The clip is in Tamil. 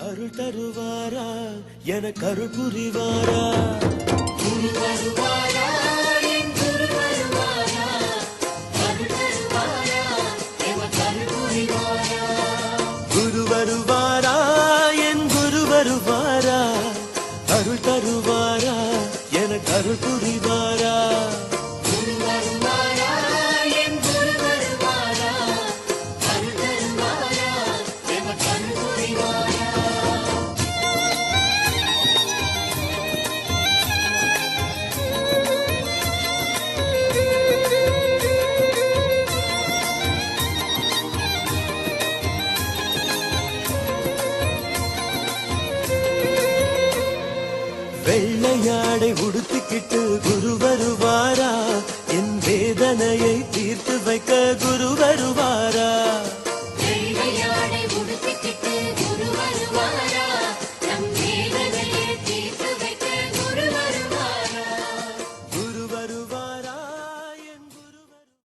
அருள் தருவாரா எனக்கு அருள் புரிவாரா குரு வருவாரா என் குரு வருவாரா அருள் தருவாரா எனக்கு அருள் புரிவாரா குரு வருவாரா என் குரு வருவாரா அருள் தருவாரா எனக்கு அருள் புரிவாரா குரு வருவாரா என் குரு வருவாரா அருள் தருவாரா எனக்கு அருள் புரிவாரா வெள்ளையாடை உடுத்திக்கிட்டு குரு வருவாரா என் வேதனையை தீர்த்து வைக்க குரு வருவாரா